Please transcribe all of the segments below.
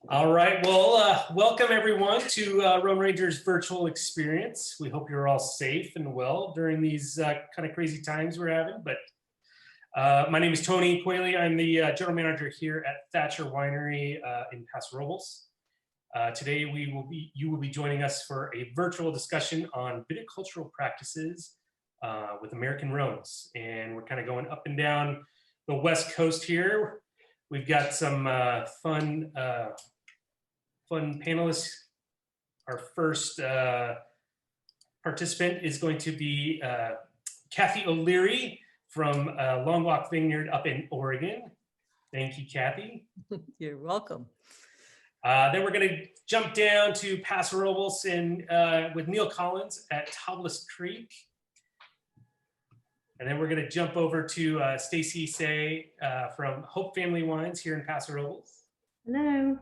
All right, well, welcome everyone to Rhone Rangers virtual experience. We hope you're all safe and well during these kind of crazy times we're having. But my name is Tony Quayle. I'm the general manager here at Thatcher Winery in Paso, Robles. Today you will be joining us for a virtual discussion on viticultural practices with American Rhones. And we're kind of going up and down the West Coast here. We've got some fun panelists. Our first participant is going to be Kathy O'Leary from Long Walk Vineyard up in Oregon. Thank you, Kathy. You're welcome. Then we're going to jump down to Paso Robles and with Neil Collins at Tablas Creek. And then we're going to jump over to Stasi Seay from Hope Family Wines here in Paso Robles. Hello.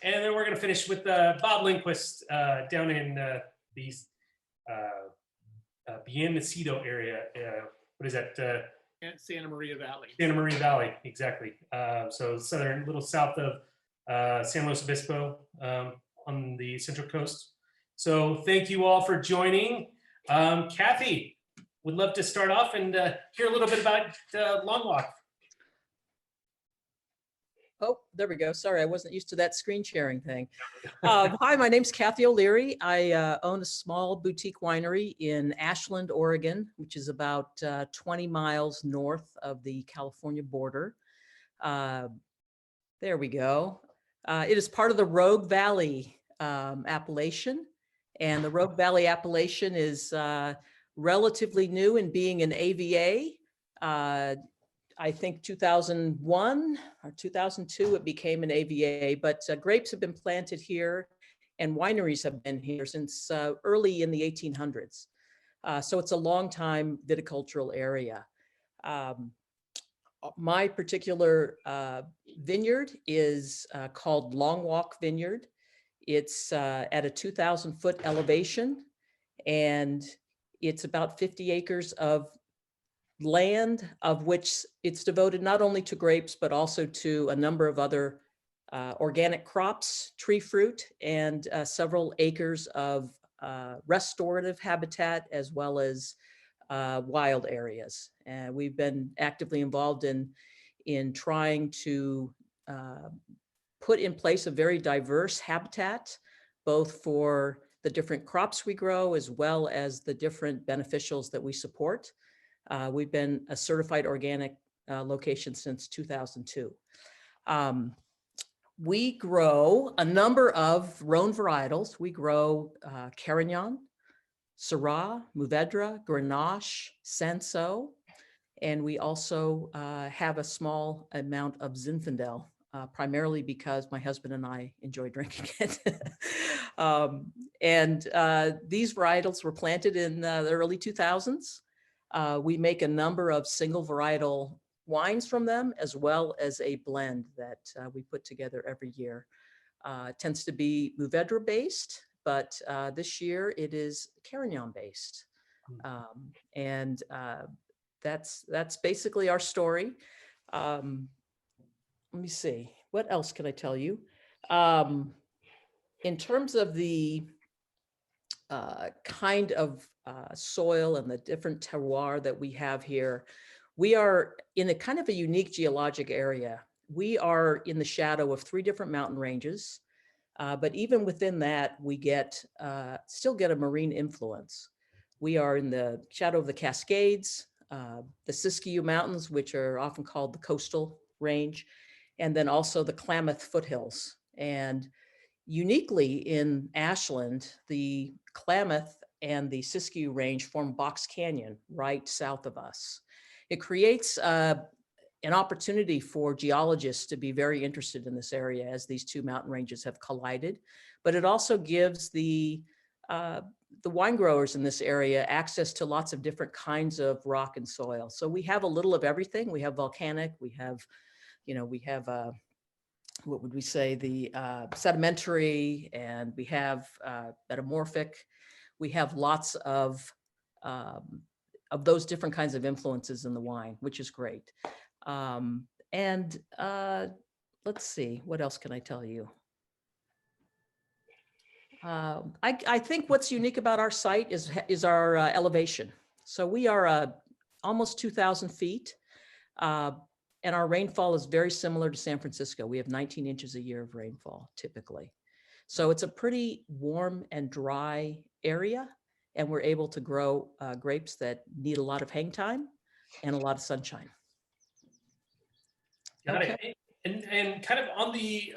And then we're going to finish with Bob Lindquist down in the Nacido area. What is that? Santa Maria Valley. Santa Maria Valley, exactly. So southern, little south of San Luis Obispo on the Central Coast. So thank you all for joining. Kathy, would love to start off and hear a little bit about Long Walk. Oh, there we go. Sorry, I wasn't used to that screen sharing thing. Hi, my name's Kathy O'Leary. I own a small boutique winery in Ashland, Oregon, which is about 20 miles north of the California border. There we go. It is part of the Rogue Valley appellation. And the Rogue Valley appellation is relatively new in being an AVA. I think 2001 or 2002, it became an AVA, but grapes have been planted here and wineries have been here since early in the 1800s. So it's a long time viticultural area. My particular vineyard is called Long Walk Vineyard. It's at a 2,000 foot elevation, and it's about 50 acres of land, of which it's devoted not only to grapes, but also to a number of other organic crops, tree fruit, and several acres of restorative habitat, as well as wild areas. And we've been actively involved in trying to put in place a very diverse habitat, both for the different crops we grow, as well as the different beneficials that we support. We've been a certified organic location since 2002. We grow a number of Rhone varietals. We grow Carignane, Syrah, Mourvedre, Grenache, Cinsault, and we also have a small amount of Zinfandel, primarily because my husband and I enjoy drinking it. These varietals were planted in the early 2000s. We make a number of single varietal wines from them, as well as a blend that we put together every year. It tends to be Mourvedre based, but this year it is Carignane based. That's basically our story. Let me see, what else can I tell you? In terms of the kind of soil and the different terroir that we have here, we are in a kind of a unique geologic area. We are in the shadow of 3 different mountain ranges, but even within that, we still get a marine influence. We are in the shadow of the Cascades, the Siskiyou Mountains, which are often called the coastal range, and then also the Klamath foothills. And uniquely in Ashland, the Klamath and the Siskiyou range form Box Canyon right south of us. It creates an opportunity for geologists to be very interested in this area as these 2 mountain ranges have collided, but it also gives the wine growers in this area access to lots of different kinds of rock and soil. So we have a little of everything. We have volcanic, we have what would we say, the sedimentary, and we have metamorphic. We have lots of those different kinds of influences in the wine, which is great. let's see, what else can I tell you? I think what's unique about our site is our elevation. So we are almost 2,000 feet, and our rainfall is very similar to San Francisco. We have 19 inches a year of rainfall typically. So it's a pretty warm and dry area, and we're able to grow grapes that need a lot of hang time and a lot of sunshine. Got it. And kind of on the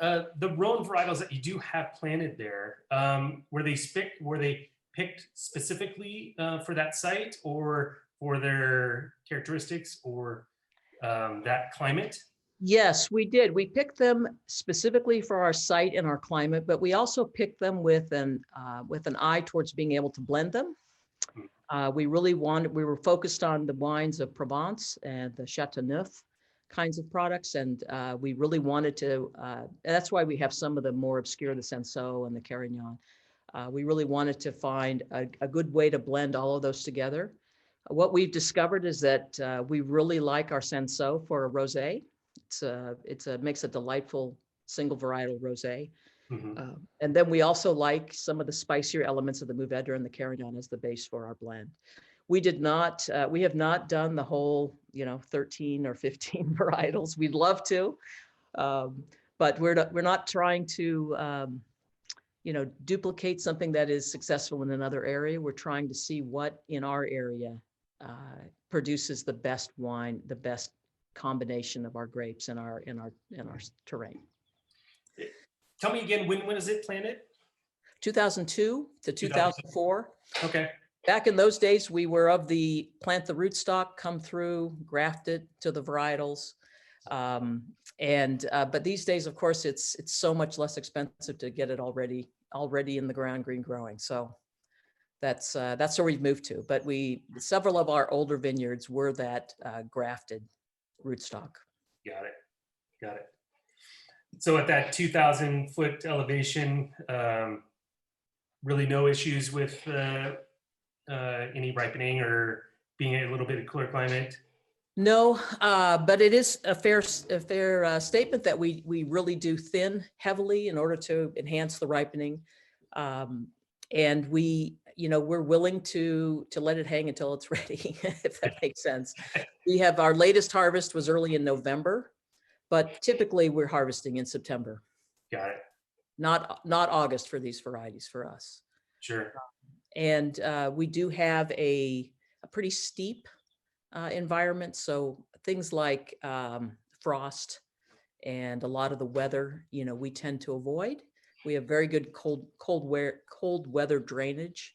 Rhone varietals that you do have planted there, were they picked specifically for that site or for their characteristics or that climate? Yes, we did. We picked them specifically for our site and our climate, but we also picked them with an eye towards being able to blend them. We were focused on the wines of Provence and the Chateauneuf kinds of products, and we really wanted to, that's why we have some of the more obscure, the Cinsault and the Carignane. We really wanted to find a good way to blend all of those together. What we've discovered is that we really like our Cinsault for a rosé. Makes a delightful single varietal rosé. Mm-hmm. And then we also like some of the spicier elements of the Mourvèdre and the Carignane as the base for our blend. We have not done the whole, 13 or 15 varietals. We'd love to, but we're not trying to, duplicate something that is successful in another area. We're trying to see what in our area produces the best wine, the best combination of our grapes in our terrain. Tell me again, when is it planted? 2002 to 2004. Okay. Back in those days, we were of the plant the rootstock, come through, graft it to the varietals. But these days, of course, it's so much less expensive to get it already in the ground, green growing. So that's where we've moved to. But several of our older vineyards were that grafted rootstock. Got it. So at that 2,000-foot elevation, really no issues with any ripening or being a little bit of cooler climate? No, but it is a fair statement that we really do thin heavily in order to enhance the ripening, and we're willing to let it hang until it's ready, if that makes sense. Our latest harvest was early in November, but typically we're harvesting in September. Got it. Not August for these varieties for us. Sure. And we do have a pretty steep environment. So things like frost and a lot of the weather, we tend to avoid. We have very good cold weather drainage,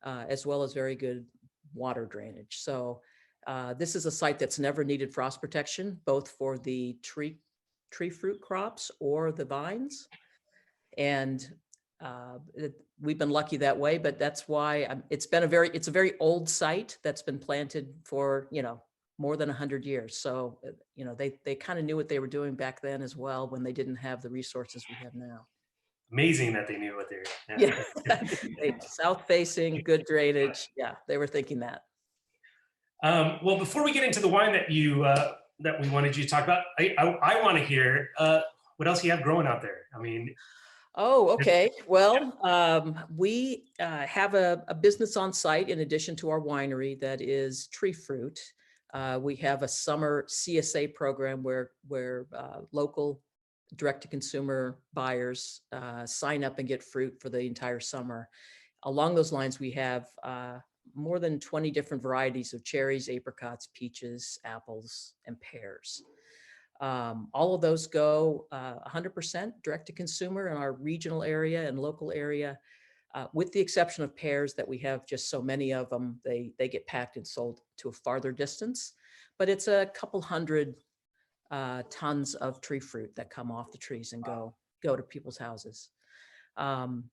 as well as very good water drainage. So this is a site that's never needed frost protection, both for the tree fruit crops or the vines. And we've been lucky that way, but that's why it's a very old site that's been planted for, more than 100 years. So, they kind of knew what they were doing back then as well, when they didn't have the resources we have now. Amazing that they knew what they were. Yeah. South facing, good drainage. Yeah, they were thinking that. Well, before we get into the wine that we wanted you to talk about, I want to hear what else you have growing out there. I mean. Oh, okay. Well, we have a business on site in addition to our winery that is tree fruit. We have a summer CSA program where local direct-to-consumer buyers sign up and get fruit for the entire summer. Along those lines, we have more than 20 different varieties of cherries, apricots, peaches, apples, and pears. All of those go 100% direct to consumer in our regional area and local area, with the exception of pears that we have just so many of them. They get packed and sold to a farther distance, but it's a couple hundred tons of tree fruit that come off the trees and go to people's houses.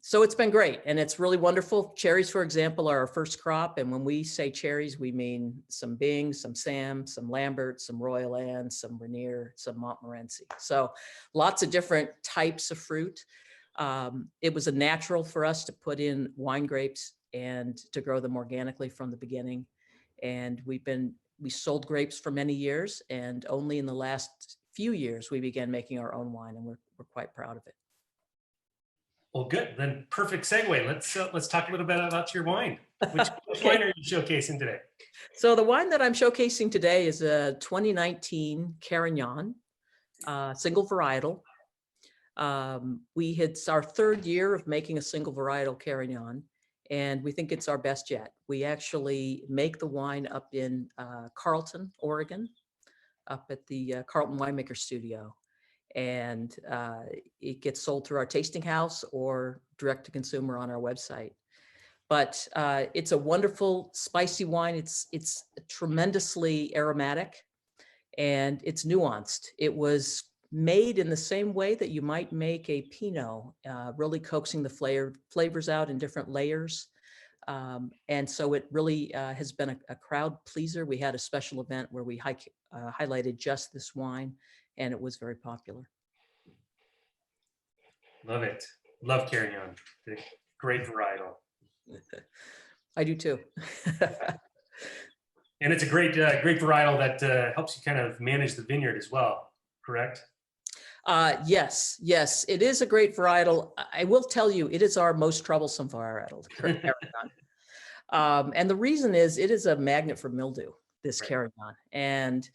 So it's been great, and it's really wonderful. Cherries, for example, are our first crop. And when we say cherries, we mean some Bing, some Sam, some Lambert, some Royal Anne, some Rainier, some Montmorency. So lots of different types of fruit. It was a natural for us to put in wine grapes and to grow them organically from the beginning. And we sold grapes for many years, and only in the last few years, we began making our own wine, and we're quite proud of it. Well, good. Then perfect segue. Let's talk a little bit about your wine. Which wine are you showcasing today? So the wine that I'm showcasing today is a 2019 Carignane, single varietal. It's our third year of making a single varietal Carignane, and we think it's our best yet. We actually make the wine up in Carlton, Oregon, up at the Carlton Winemaker Studio. And it gets sold through our tasting house or direct to consumer on our website. But it's a wonderful spicy wine. It's tremendously aromatic, and it's nuanced. It was made in the same way that you might make a Pinot, really coaxing the flavors out in different layers. And so it really has been a crowd pleaser. We had a special event where we highlighted just this wine, and it was very popular. Love it. Love Carignane. Great varietal. I do too. And it's a great varietal that helps you kind of manage the vineyard as well, correct? Yes, it is a great varietal. I will tell you, it is our most troublesome varietal, Carignane. And the reason is it is a magnet for mildew, this Carignane. And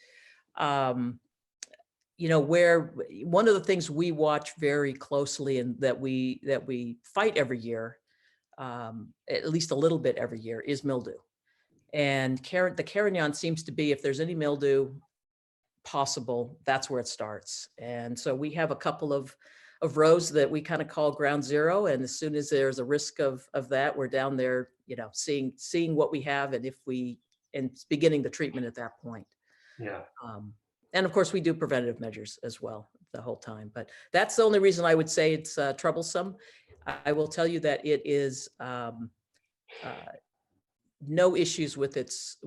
where one of the things we watch very closely and that we fight every year, at least a little bit every year, is mildew. And the Carignane seems to be, if there's any mildew possible, that's where it starts. And so we have a couple of rows that we kind of call ground zero. And as soon as there's a risk of that, we're down there, seeing what we have and beginning the treatment at that point. Yeah. And of course, we do preventative measures as well the whole time. But that's the only reason I would say it's troublesome. I will tell you that it is no issues with its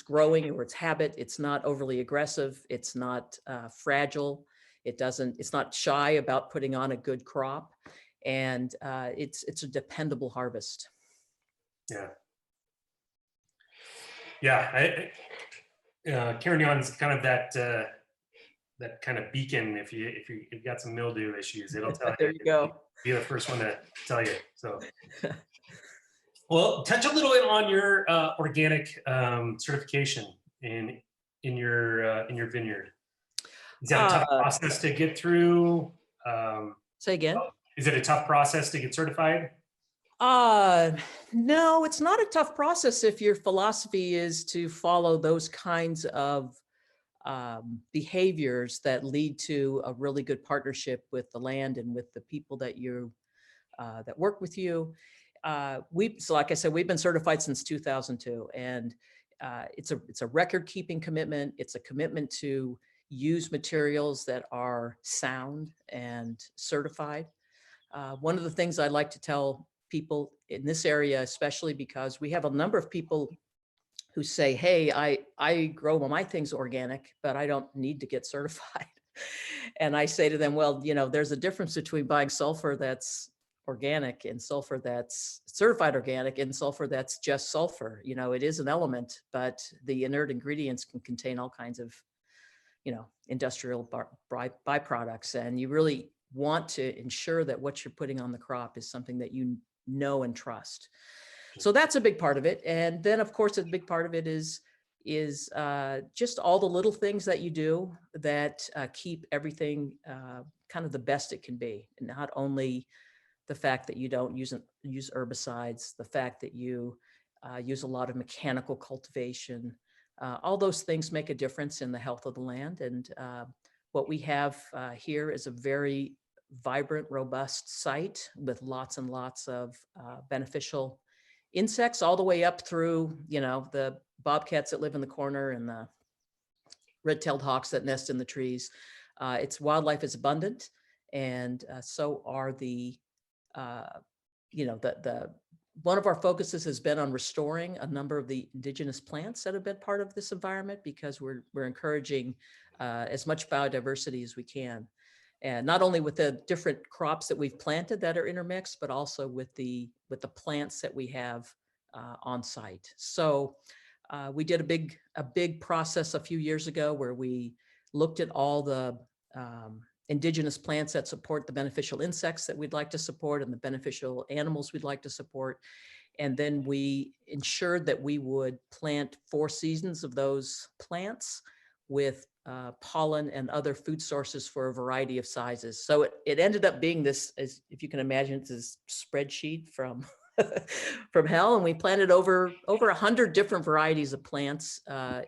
growing or its habit. It's not overly aggressive. It's not fragile. It's not shy about putting on a good crop, and it's a dependable harvest. Yeah. Yeah. Carignan is kind of that kind of beacon. If you've got some mildew issues, it'll tell you. There you go. Be the first one to tell you. So, well, touch a little bit on your organic certification in your vineyard. Is that a tough process to get through? Say again. Is it a tough process to get certified? No, it's not a tough process if your philosophy is to follow those kinds of behaviors that lead to a really good partnership with the land and with the people that that work with you. So like I said, we've been certified since 2002, and it's a record-keeping commitment. It's a commitment to use materials that are sound and certified. One of the things I like to tell people in this area, especially because we have a number of people who say, hey, I grow my things organic, but I don't need to get certified. And I say to them, well, there's a difference between buying sulfur that's organic and sulfur that's certified organic and sulfur that's just sulfur. It is an element, but the inert ingredients can contain all kinds of, industrial byproducts. And you really want to ensure that what you're putting on the crop is something that you know and trust. So that's a big part of it. And then of course, a big part of it is just all the little things that you do that keep everything kind of the best it can be. And not only the fact that you don't use herbicides, the fact that you use a lot of mechanical cultivation, all those things make a difference in the health of the land. And what we have here is a very vibrant, robust site with lots and lots of beneficial insects, all the way up through, the bobcats that live in the corner and the red-tailed hawks that nest in the trees. Its wildlife is abundant, and so are one of our focuses has been on restoring a number of the indigenous plants that have been part of this environment, because we're encouraging as much biodiversity as we can. And not only with the different crops that we've planted that are intermixed, but also with the plants that we have on site. So we did a big process a few years ago where we looked at all the indigenous plants that support the beneficial insects that we'd like to support and the beneficial animals we'd like to support. And then we ensured that we would plant 4 seasons of those plants with pollen and other food sources for a variety of sizes. So it ended up being this, as if you can imagine, it's this spreadsheet from from hell. And we planted over 100 different varieties of plants,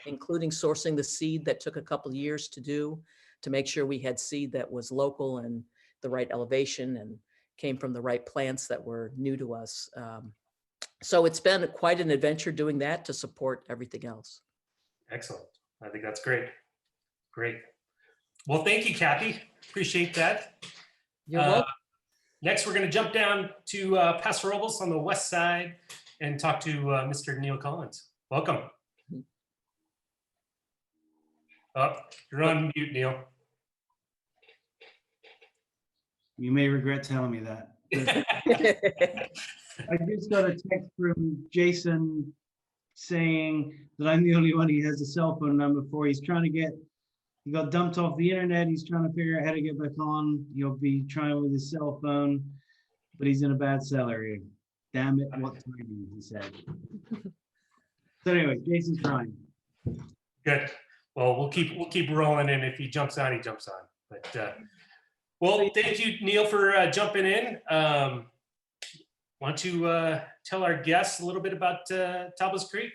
including sourcing the seed that took a couple of years to do, to make sure we had seed that was local and the right elevation and came from the right plants that were new to us. So it's been quite an adventure doing that to support everything else. Excellent. I think that's great. Great. Well, thank you, Kathy. Appreciate that. You're welcome. Next, we're going to jump down to Paso Robles on the west side and talk to Mr. Neil Collins. Welcome. Oh, you're on mute, Neil. You may regret telling me that. I just got a text from Jason saying that I'm the only one he has a cell phone number for. He's trying to get, he got dumped off the internet. He's trying to figure out how to get back on. He'll be trying with his cell phone, but he's in a bad cell area. Damn it, what timing, he said. So anyway, Jason's trying. Good. Well, we'll keep rolling, and if he jumps on, he jumps on. But well, thank you, Neil, for jumping in. Why don't you tell our guests a little bit about Tablas Creek?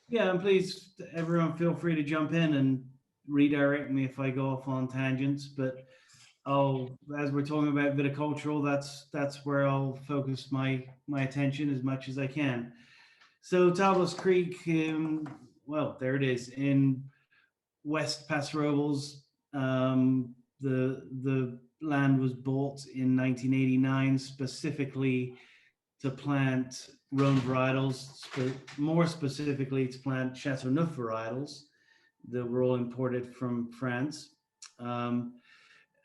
Yeah, and please, everyone, feel free to jump in and redirect me if I go off on tangents. But as we're talking about viticultural, that's where I'll focus my attention as much as I can. So Tablas Creek, well, there it is in West Paso Robles. The land was bought in 1989 specifically to plant Rhone varietals, more specifically to plant Chateauneuf varietals that were all imported from France. And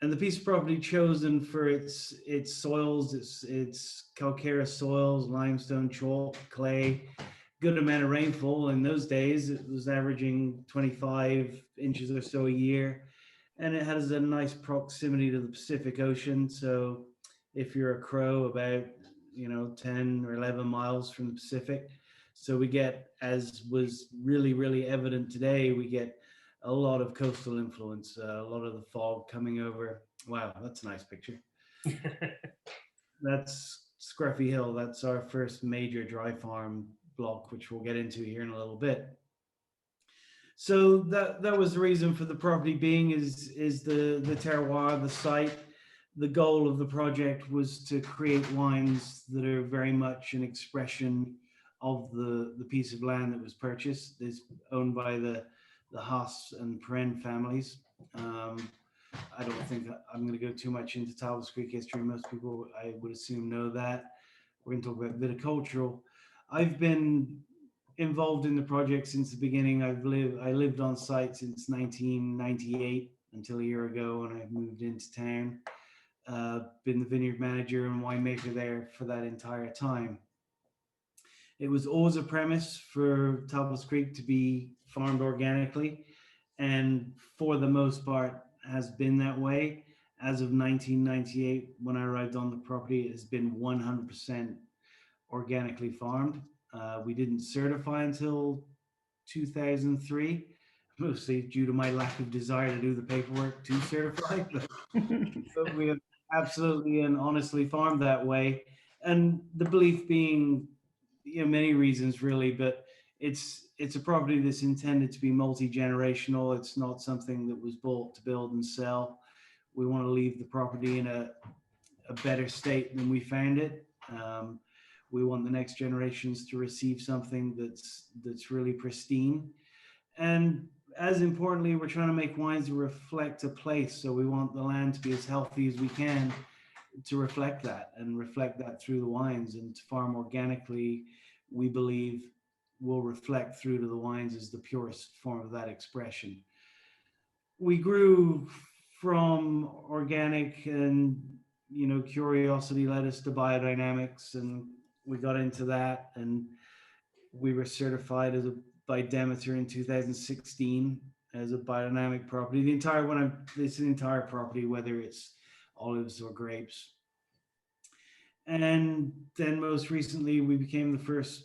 the piece of property chosen for its soils, its calcareous soils, limestone, chalk, clay, good amount of rainfall. In those days, it was averaging 25 inches or so a year. And it has a nice proximity to the Pacific Ocean. So if you're a crow, about 10 or 11 miles from the Pacific. So we get, as was really evident today, we get a lot of coastal influence, a lot of the fog coming over. Wow, that's a nice picture. That's Scruffy Hill. That's our first major dry farm block, which we'll get into here in a little bit. So that was the reason for the property being is the terroir, the site. The goal of the project was to create wines that are very much an expression of the piece of land that was purchased. It's owned by the Haas and Perrin families. I don't think I'm going to go too much into Tablas Creek history. Most people, I would assume, know that. We're going to talk about viticultural. I've been involved in the project since the beginning. I lived on site since 1998 until a year ago when I moved into town. Been the vineyard manager and winemaker there for that entire time. It was always a premise for Tablas Creek to be farmed organically, and for the most part has been that way. As of 1998, when I arrived on the property, it has been 100% organically farmed. We didn't certify until 2003, mostly due to my lack of desire to do the paperwork to certify. But we have absolutely and honestly farmed that way. And the belief being, many reasons really, but it's a property that's intended to be multi-generational. It's not something that was bought to build and sell. We want to leave the property in a better state than we found it. We want the next generations to receive something that's really pristine. And as importantly, we're trying to make wines that reflect a place. So we want the land to be as healthy as we can to reflect that and reflect that through the wines. And to farm organically, we believe will reflect through to the wines as the purest form of that expression. We grew from organic and, curiosity led us to biodynamics, and we got into that, and we were certified by Demeter in 2016. as a biodynamic property. It's an entire property, whether it's olives or grapes. And then most recently, we became the first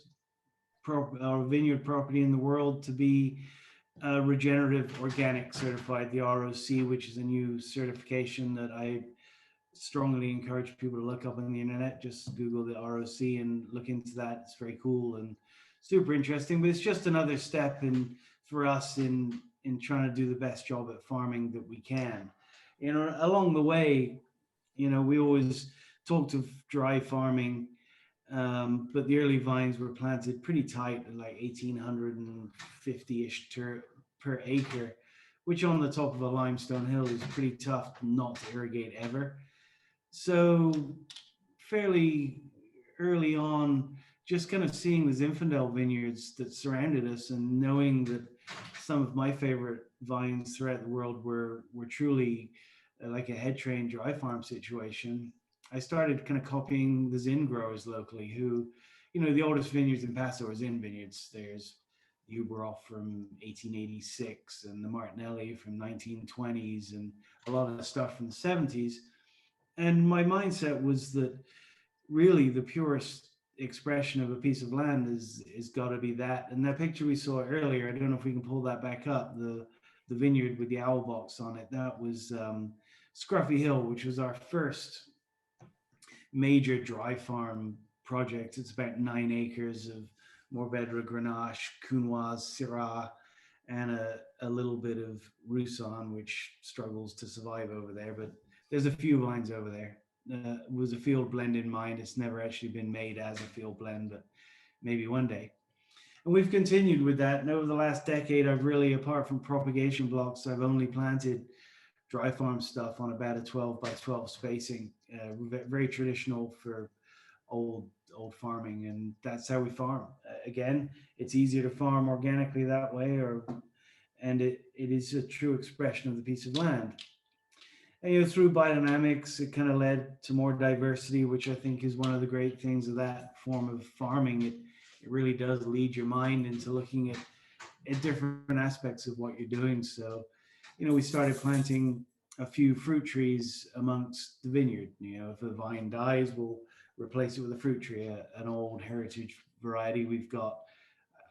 vineyard property in the world to be Regenerative Organic Certified, the ROC, which is a new certification that I strongly encourage people to look up on the internet. Just Google the ROC and look into that. It's very cool and super interesting, but it's just another step for us in trying to do the best job at farming that we can. Along the way, we always talked of dry farming, but the early vines were planted pretty tight, like 1,850-ish per acre, which on the top of a limestone hill is pretty tough not to irrigate ever. So fairly early on, just kind of seeing the Zinfandel vineyards that surrounded us and knowing that some of my favorite vines throughout the world were truly like a head train dry farm situation, I started kind of copying the Zin growers locally who, the oldest vineyards in Paso are Zin vineyards. There's Uberoff from 1886 and the Martinelli from 1920s and a lot of stuff from the 70s. And my mindset was that really the purest expression of a piece of land is got to be that. And that picture we saw earlier, I don't know if we can pull that back up, the vineyard with the owl box on it, that was Scruffy Hill, which was our first major dry farm project. It's about 9 acres of Mourvedre, Grenache, Counoise, Syrah, and a little bit of Roussanne, which struggles to survive over there, but there's a few vines over there. It was a field blend in mind. It's never actually been made as a field blend, but maybe one day. And we've continued with that. And over the last decade, I've really, apart from propagation blocks, I've only planted dry farm stuff on about a 12 by 12 spacing, very traditional for old farming. And that's how we farm. Again, it's easier to farm organically that way, and it is a true expression of the piece of land. And through biodynamics, it kind of led to more diversity, which I think is one of the great things of that form of farming. It really does lead your mind into looking at different aspects of what you're doing. So, we started planting a few fruit trees amongst the vineyard. If a vine dies, we'll replace it with a fruit tree, an old heritage variety. We've got,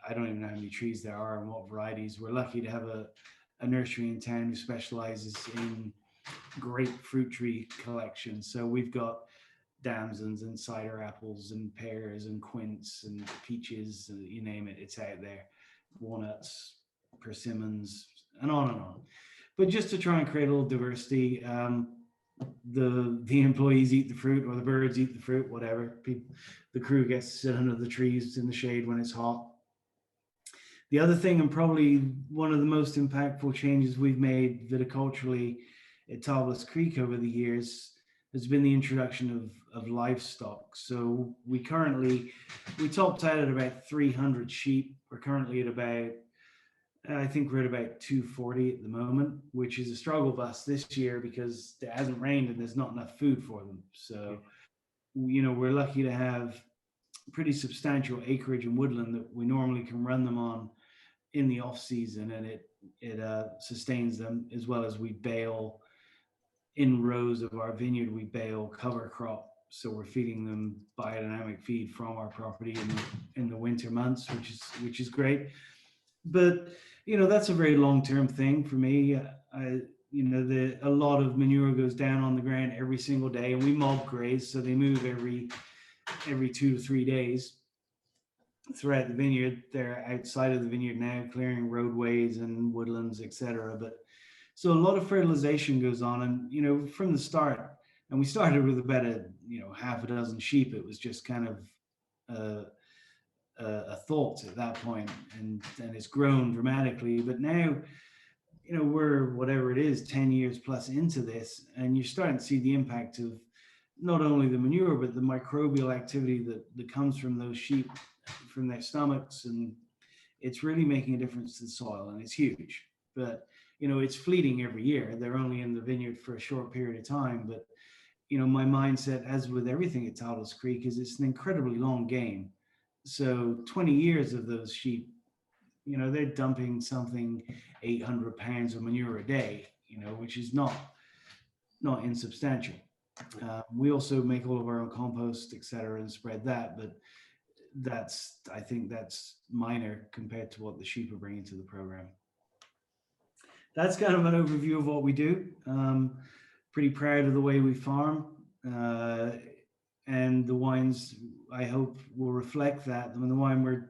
I don't even know how many trees there are and what varieties. We're lucky to have a nursery in town who specializes in great fruit tree collection. So we've got damsons and cider apples and pears and quince and peaches, you name it, it's out there. Walnuts, persimmons, and on and on. But just to try and create a little diversity, the employees eat the fruit, or the birds eat the fruit, whatever. The crew gets to sit under the trees in the shade when it's hot. The other thing, and probably one of the most impactful changes we've made viticulturally at Tablas Creek over the years, has been the introduction of livestock. So we topped out at about 300 sheep. We're currently at about, I think we're at about 240 at the moment, which is a struggle for us this year because it hasn't rained and there's not enough food for them. So, we're lucky to have pretty substantial acreage and woodland that we normally can run them on in the off season, and it sustains them, as well as we bale in rows of our vineyard, we bale cover crop. So we're feeding them biodynamic feed from our property in the winter months, which is great. But, that's a very long-term thing for me. A lot of manure goes down on the ground every single day, and we mob graze, so they move every 2 to 3 days throughout the vineyard. They're outside of the vineyard now, clearing roadways and woodlands, etc. But so a lot of fertilization goes on, and from the start, and we started with about half a dozen sheep. It was just kind of a thought at that point, and it's grown dramatically. But now, we're whatever it is, 10 years plus into this, and you're starting to see the impact of not only the manure but the microbial activity that comes from those sheep, from their stomachs, and it's really making a difference to the soil, and it's huge. But it's fleeting every year. They're only in the vineyard for a short period of time. But, my mindset, as with everything at Tablas Creek, is it's an incredibly long game. So 20 years of those sheep You know, they're dumping something 800 pounds of manure a day, you know, which is not insubstantial. We also make all of our own compost, et cetera, and spread that, but I think that's minor compared to what the sheep are bringing to the program. That's kind of an overview of what we do. Pretty proud of the way we farm, and the wines, I hope, will reflect that. I mean, the wine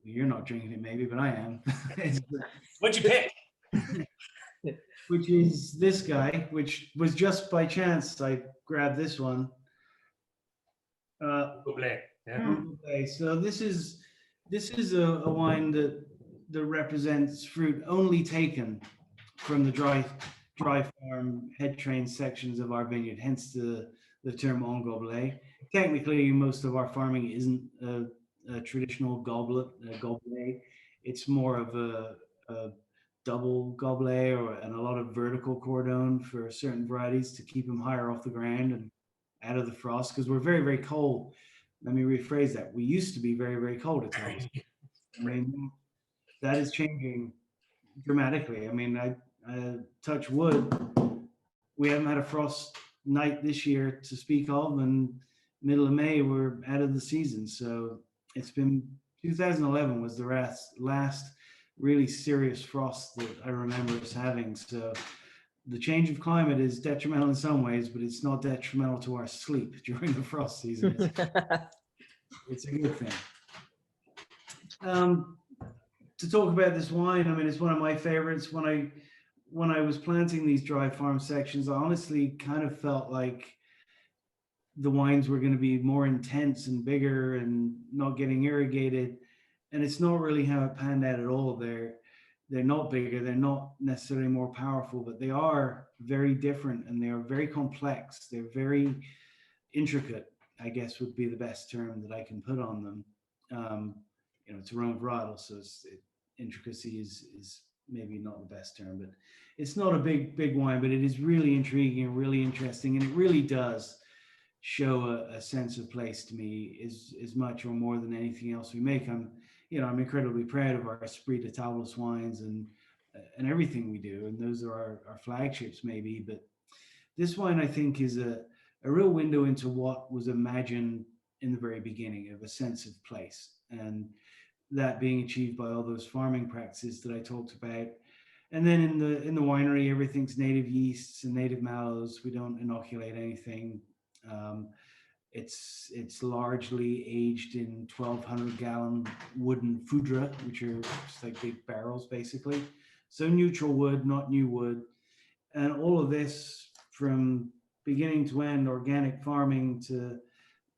you're not drinking it maybe, but I am. What'd you pick? Which is this guy, which was just by chance I grabbed this one. Robles. Yeah. Okay, so this is a wine that represents fruit only taken from the dry farm head train sections of our vineyard, hence the term en gobelet. Technically, most of our farming isn't a traditional gobelet. It's more of a double gobelet and a lot of vertical cordon for certain varieties to keep them higher off the ground and out of the frost, because we're very, very cold. Let me rephrase that. We used to be very, very cold at times. I mean, that is changing dramatically. I mean, I touch wood. We haven't had a frost night this year to speak of, and middle of May we're out of the season. So it's been 2011 was the last really serious frost that I remember us having. So the change of climate is detrimental in some ways, but it's not detrimental to our sleep during the frost season. It's a good thing. To talk about this wine, I mean, it's one of my favorites. When I was planting these dry farm sections, I honestly kind of felt like the wines were going to be more intense and bigger and not getting irrigated. And it's not really how it panned out at all. They're not bigger, they're not necessarily more powerful, but they are very different and they are very complex. They're very intricate, I guess would be the best term that I can put on them. You know, it's a Rhone varietal, so intricacy is maybe not the best term, but it's not a big wine, but it is really intriguing and really interesting, and it really does show a sense of place to me, is much or more than anything else we make. I'm incredibly proud of our Esprit de Tablas wines and everything we do, and those are our flagships maybe. But this wine, I think, is a real window into what was imagined in the very beginning of a sense of place, and that being achieved by all those farming practices that I talked about. And then in the winery, everything's native yeasts and native mallows. We don't inoculate anything. It's largely aged in 1,200-gallon wooden foudre, which are just like big barrels, basically. So neutral wood, not new wood. And all of this, from beginning to end, organic farming to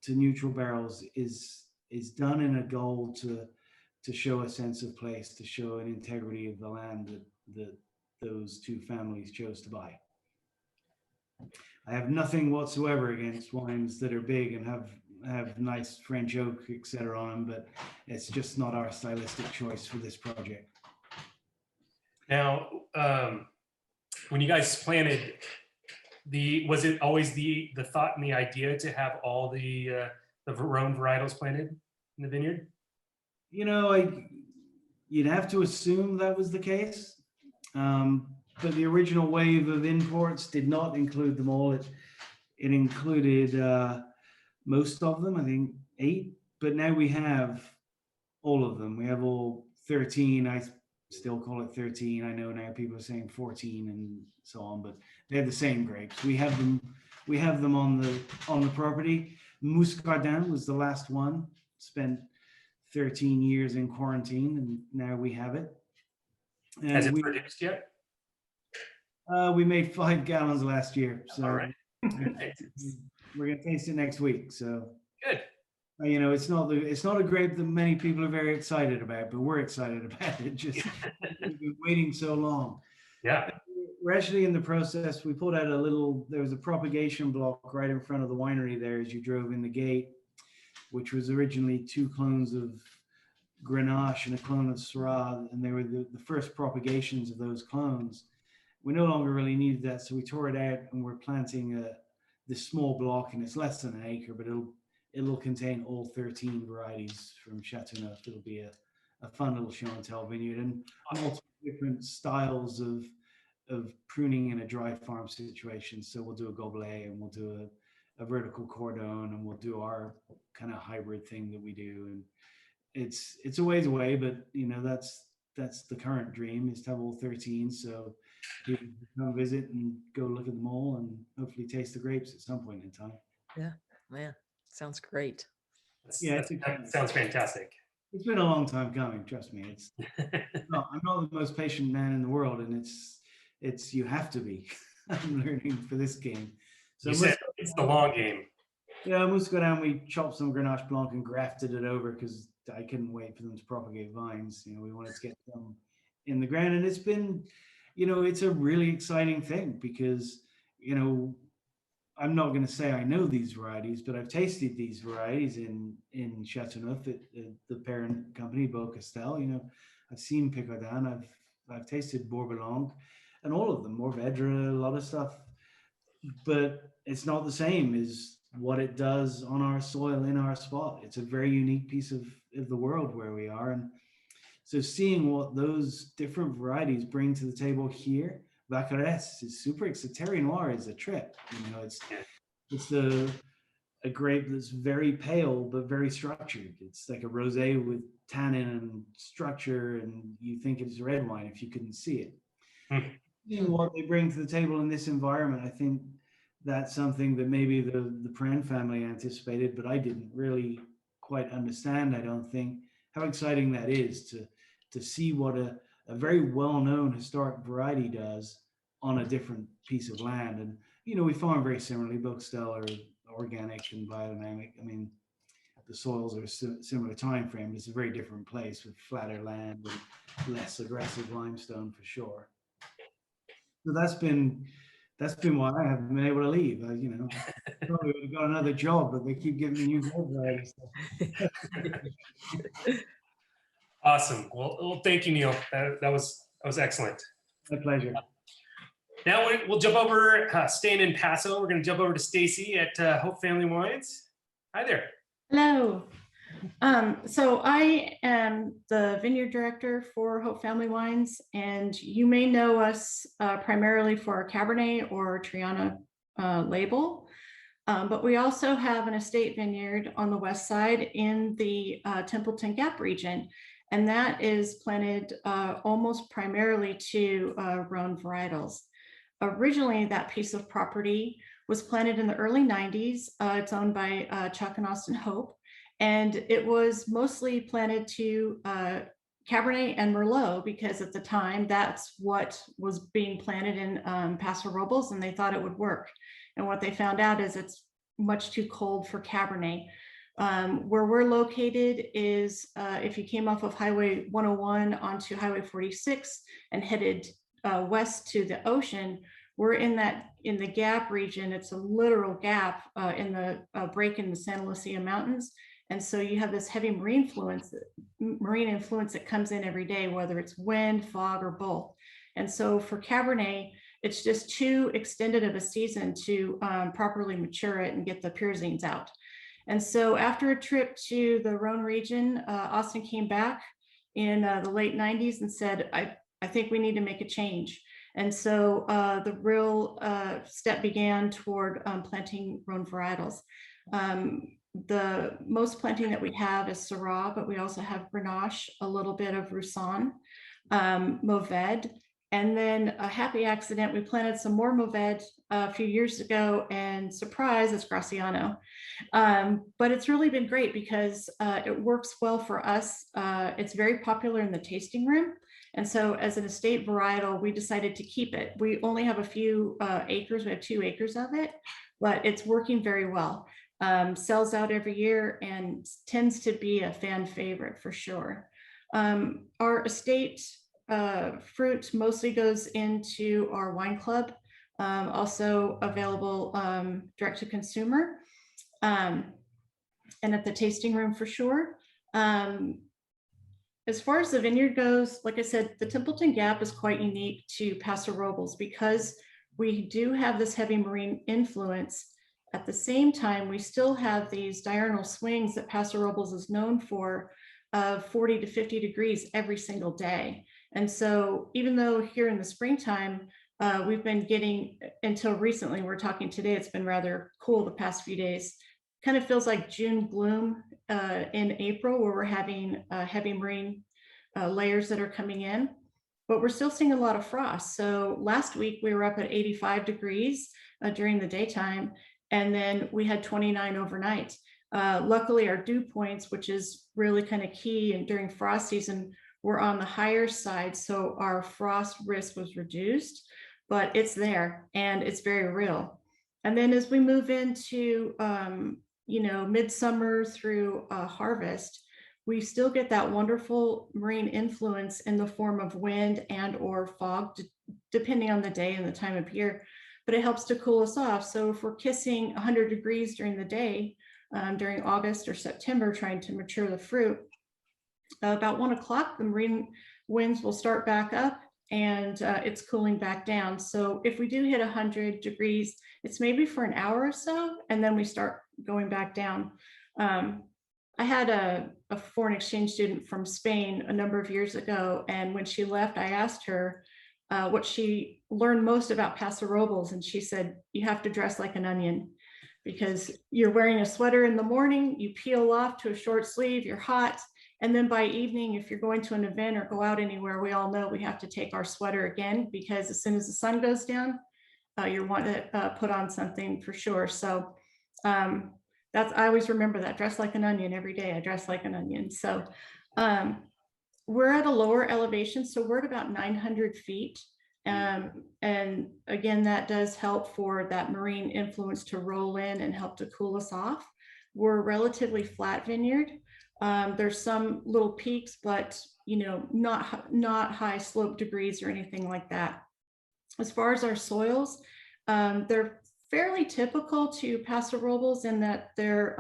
neutral barrels, is done in a goal to show a sense of place, to show an integrity of the land that those two families chose to buy. I have nothing whatsoever against wines that are big and have nice French oak, etc. on them, but it's just not our stylistic choice for this project. Now, when you guys planted, was it always the thought and the idea to have all the Rhone varietals planted in the vineyard? You know, you'd have to assume that was the case. But the original wave of imports did not include them all. It included most of them, I think 8, but now we have all of them. We have all 13. I still call it 13. I know now people are saying 14 and so on, but they're the same grapes. We have them on the property. Muscardin was the last one. Spent 13 years in quarantine, and now we have it. And has it produced yet? We made 5 gallons last year, so all right. We're gonna taste it next week. So good. You know, it's not a grape that many people are very excited about, but we're excited about it. Just we've been waiting so long. Yeah. We're actually in the process. We pulled out there was a propagation block right in front of the winery there as you drove in the gate, which was originally 2 clones of Grenache and a clone of Syrah, and they were the first propagations of those clones. We no longer really needed that, so we tore it out, and we're planting this small block, and it's less than an acre, but it'll contain all 13 varieties from Chateauneuf. It'll be a fun little show and tell vineyard, and multiple different styles of pruning in a dry farm situation. So we'll do a gobelet, and we'll do a vertical cordon, and we'll do our kind of hybrid thing that we do. And it's a ways away, but you know, that's the current dream, is to have all 13. So people can come visit and go look at them all, and hopefully taste the grapes at some point in time. Yeah, man, sounds great. That sounds fantastic. It's been a long time coming, trust me. It's no, I'm not the most patient man in the world, and it's you have to be. I'm learning for this game. So You said it's the long game. yeah, Musco down, we chopped some Grenache Blanc and grafted it over because I couldn't wait for them to propagate vines. You know, we wanted to get them in the ground, and it's been, you know, it's a really exciting thing because, you know, I'm not going to say I know these varieties, but I've tasted these varieties in Chateauneuf, the parent company, Beaucastel. You know, I've seen Picardin, I've tasted Bourbelanc, and all of them, Mourvedre, a lot of stuff, but it's not the same as what it does on our soil in our spot. It's a very unique piece of the world where we are, and so seeing what those different varieties bring to the table here. Vaccarès is super exciting. Terry Noir is a trip. You know, it's a grape that's very pale but very structured. It's like a rosé with tannin and structure, and you think it's red wine if you couldn't see it. Seeing what they bring to the table in this environment, I think that's something that maybe the Pren family anticipated, but I didn't really quite understand. I don't think how exciting that is to see what a very well-known historic variety does on a different piece of land. And, you know, we farm very similarly. Beaucastel are organic and biodynamic. I mean, the soils are similar time frame, but it's a very different place with flatter land and less aggressive limestone for sure. So that's been why I haven't been able to leave. You know, probably would have got another job, but they keep giving me new varieties. Awesome. Well, thank you, Neil. That was excellent. My pleasure. Now we'll jump over, staying in Paso. We're going to jump over to Stasi at Hope Family Wines. Hi there. Hello. So I am the vineyard director for Hope Family Wines, and you may know us primarily for our Cabernet or Triana label. But we also have an estate vineyard on the west side in the Templeton Gap region, and that is planted almost primarily to Rhone varietals. Originally, that piece of property was planted in the early 90s. It's owned by Chuck and Austin Hope, and it was mostly planted to Cabernet and Merlot because at the time that's what was being planted in Paso Robles, and they thought it would work. And what they found out is it's much too cold for Cabernet. Where we're located is if you came off of Highway 101 onto Highway 46 and headed west to the ocean, we're in the Gap region. It's a literal gap in the break in the Santa Lucia Mountains. And so you have this heavy marine influence that comes in every day, whether it's wind, fog, or both. And so for Cabernet, it's just too extended of a season to properly mature it and get the pyrazines out. And so after a trip to the Rhone region, Austin came back in the late 90s and said, I think we need to make a change. And so the real step began toward planting Rhone varietals. The most planting that we have is Syrah, but we also have Grenache, a little bit of Roussanne, Mourvedre, and then a happy accident, we planted some more Mourvedre a few years ago, and surprise, it's Graciano. But it's really been great because it works well for us. It's very popular in the tasting room. And so as an estate varietal, we decided to keep it. We only have a few acres, we have 2 acres of it, but it's working very well. Sells out every year and tends to be a fan favorite for sure. Our estate fruit mostly goes into our wine club, also available direct to consumer, and at the tasting room for sure. As far as the vineyard goes, like I said, the Templeton Gap is quite unique to Paso Robles because we do have this heavy marine influence. At the same time, we still have these diurnal swings that Paso Robles is known for of 40 to 50 degrees every single day. And so even though here in the springtime, we've been getting, until recently, we're talking today, it's been rather cool the past few days, kind of feels like June gloom in April, where we're having heavy marine layers that are coming in, but we're still seeing a lot of frost. So last week we were up at 85 degrees during the daytime, and then we had 29 overnight. Luckily, our dew points, which is really kind of key, and during frost season, were on the higher side, so our frost risk was reduced, but it's there and it's very real. And then as we move into midsummer through harvest, we still get that wonderful marine influence in the form of wind and or fog, depending on the day and the time of year, but it helps to cool us off. So if we're kissing 100 degrees during the day, during August or September, trying to mature the fruit, about 1 o'clock, the marine winds will start back up and it's cooling back down. So if we do hit 100 degrees, it's maybe for an hour or so, and then we start going back down. I had a foreign exchange student from Spain a number of years ago, and when she left, I asked her what she learned most about Paso Robles, and she said, you have to dress like an onion, because you're wearing a sweater in the morning, you peel off to a short sleeve, you're hot, and then by evening, if you're going to an event or go out anywhere, we all know we have to take our sweater again, because as soon as the sun goes down, you want to put on something for sure. So I always remember that, dress like an onion every day. I dress like an onion. So we're at a lower elevation, so we're at about 900 feet. And again, that does help for that marine influence to roll in and help to cool us off. We're a relatively flat vineyard. There's some little peaks, but not high slope degrees or anything like that. As far as our soils, they're fairly typical to Paso Robles in that they're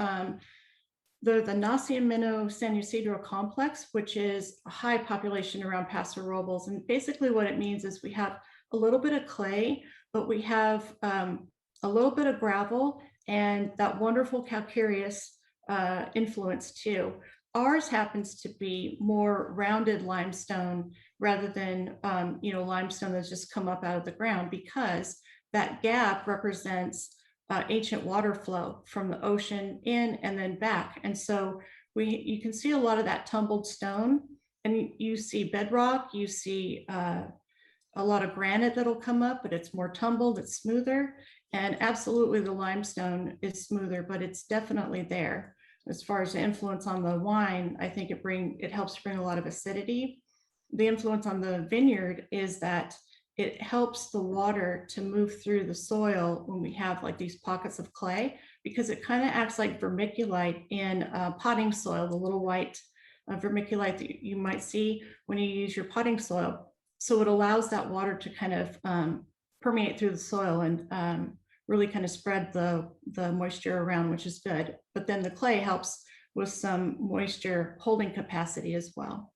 the Nacido San Isidro complex, which is a high population around Paso Robles. And basically what it means is we have a little bit of clay, but we have a little bit of gravel and that wonderful calcareous influence too. Ours happens to be more rounded limestone rather than limestone that's just come up out of the ground, because that gap represents ancient water flow from the ocean in and then back. And so you can see a lot of that tumbled stone, and you see bedrock, you see a lot of granite that'll come up, but it's more tumbled, it's smoother. And absolutely the limestone is smoother, but it's definitely there. As far as the influence on the wine, I think it helps to bring a lot of acidity. The influence on the vineyard is that it helps the water to move through the soil when we have like these pockets of clay, because it kind of acts like vermiculite in potting soil, the little white vermiculite that you might see when you use your potting soil. So it allows that water to kind of permeate through the soil and really kind of spread the moisture around, which is good. But then the clay helps with some moisture holding capacity as well.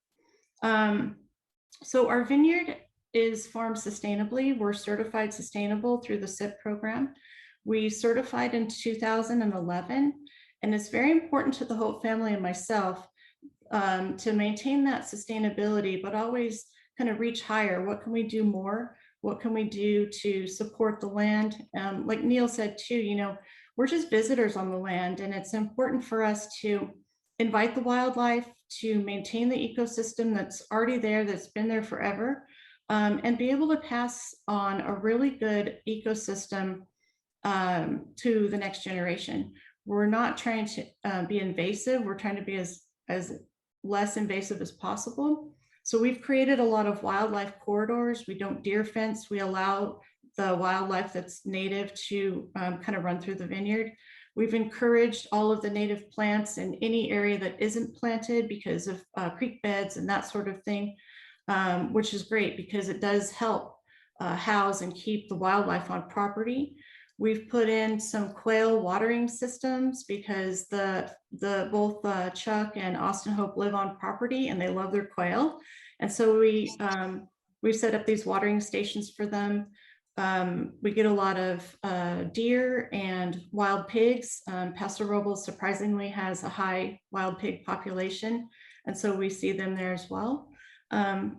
So our vineyard is farmed sustainably. We're certified sustainable through the SIP program. We certified in 2011, and it's very important to the Hope family and myself to maintain that sustainability, but always kind of reach higher. What can we do more? What can we do to support the land? Like Neil said too, we're just visitors on the land, and it's important for us to invite the wildlife, to maintain the ecosystem that's already there, that's been there forever, and be able to pass on a really good ecosystem to the next generation. We're not trying to be invasive. We're trying to be as less invasive as possible. So we've created a lot of wildlife corridors. We don't deer fence. We allow the wildlife that's native to kind of run through the vineyard. We've encouraged all of the native plants in any area that isn't planted because of creek beds and that sort of thing, which is great because it does help house and keep the wildlife on property. We've put in some quail watering systems because both Chuck and Austin Hope live on property and they love their quail. And so we've set up these watering stations for them. We get a lot of deer and wild pigs. Paso Robles surprisingly has a high wild pig population. And so we see them there as well. And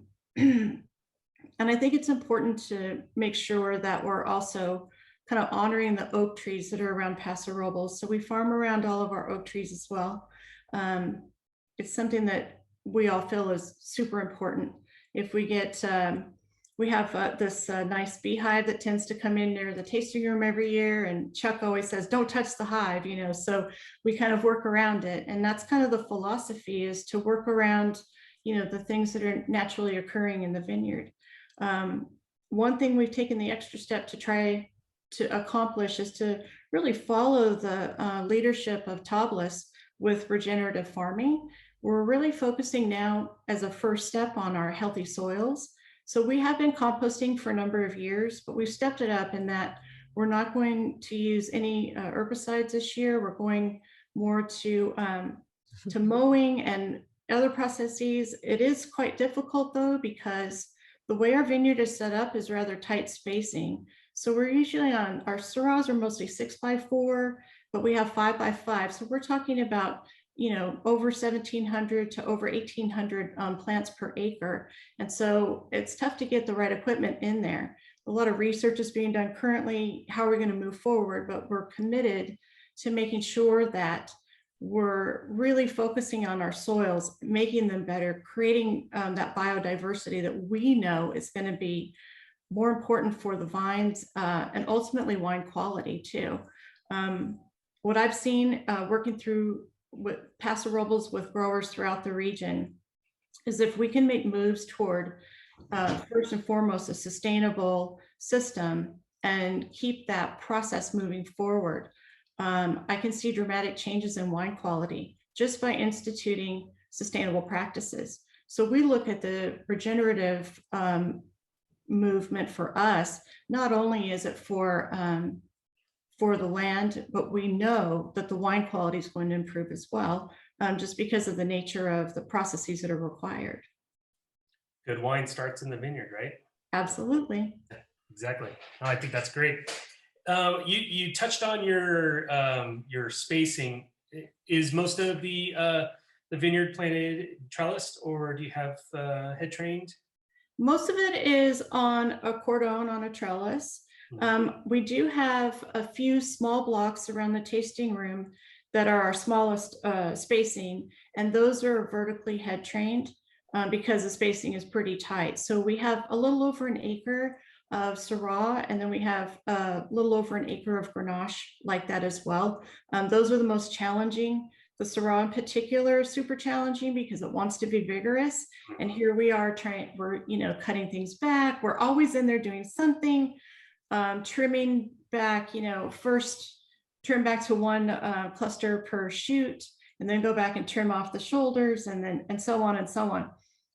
I think it's important to make sure that we're also kind of honoring the oak trees that are around Paso Robles. So we farm around all of our oak trees as well. It's something that we all feel is super important. If we get, we have this nice beehive that tends to come in near the tasting room every year, and Chuck always says, don't touch the hive, you know, so we kind of work around it. And that's kind of the philosophy, is to work around, you know, the things that are naturally occurring in the vineyard. One thing we've taken the extra step to try to accomplish is to really follow the leadership of Tablas with regenerative farming. We're really focusing now as a first step on our healthy soils. So we have been composting for a number of years, but we've stepped it up in that we're not going to use any herbicides this year. We're going more to mowing and other processes. It is quite difficult though, because the way our vineyard is set up is rather tight spacing. So we're usually on, our Syrahs are mostly 6x4, but we have 5x5. So we're talking about, you know, over 1,700 to over 1,800 plants per acre. And so it's tough to get the right equipment in there. A lot of research is being done currently, how we're going to move forward, but we're committed to making sure that we're really focusing on our soils, making them better, creating that biodiversity that we know is going to be more important for the vines and ultimately wine quality too. What I've seen working through with Paso Robles with growers throughout the region is if we can make moves toward first and foremost a sustainable system and keep that process moving forward, I can see dramatic changes in wine quality just by instituting sustainable practices. So we look at the regenerative movement for us. Not only is it for the land, but we know that the wine quality is going to improve as well, just because of the nature of the processes that are required. Good wine starts in the vineyard, right? Absolutely. Exactly. No, I think that's great. You touched on your spacing. Is most of the vineyard planted trellised, or do you have head trained? Most of it is on a cordon on a trellis. We do have a few small blocks around the tasting room that are our smallest spacing, and those are vertically head trained because the spacing is pretty tight. So we have a little over an acre of Syrah, and then we have a little over an acre of Grenache like that as well. Those are the most challenging. The Syrah in particular is super challenging because it wants to be vigorous. And here we are we're, you know, cutting things back. We're always in there doing something, trimming back, you know, first trim back to one cluster per shoot, and then go back and trim off the shoulders, and so on and so on.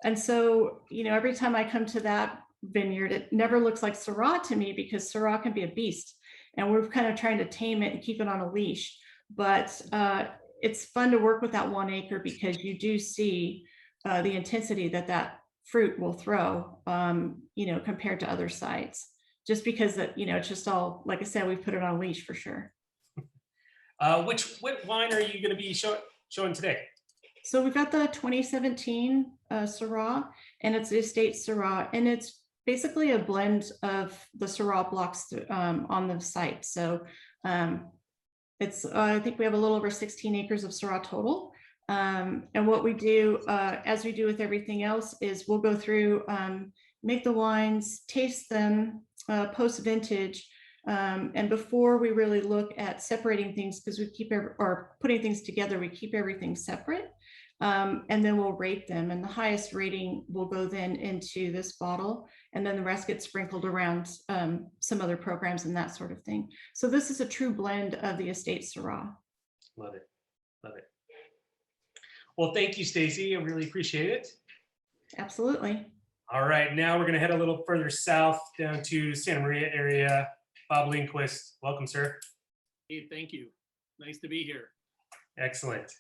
And so, you know, every time I come to that vineyard, it never looks like Syrah to me, because Syrah can be a beast, and we're kind of trying to tame it and keep it on a leash. But it's fun to work with that 1 acre, because you do see the intensity that fruit will throw, you know, compared to other sites, just because that, you know, it's just all, like I said, we've put it on a leash for sure. What wine are you going to be showing today? So we've got the 2017 Syrah, and it's the estate Syrah, and it's basically a blend of the Syrah blocks on the site. So it's I think we have a little over 16 acres of Syrah total. And what we do, as we do with everything else, is we'll go through, make the wines, taste them post vintage. And before we really look at separating things, because we keep or putting things together, we keep everything separate. And then we'll rate them, and the highest rating will go then into this bottle, and then the rest gets sprinkled around some other programs and that sort of thing. So this is a true blend of the estate Syrah. Love it. Love it. Well, thank you, Stacey. I really appreciate it. Absolutely. All right, now we're going to head a little further south down to Santa Maria area. Bob Lindquist, welcome, sir. Hey, thank you. Nice to be here. Excellent.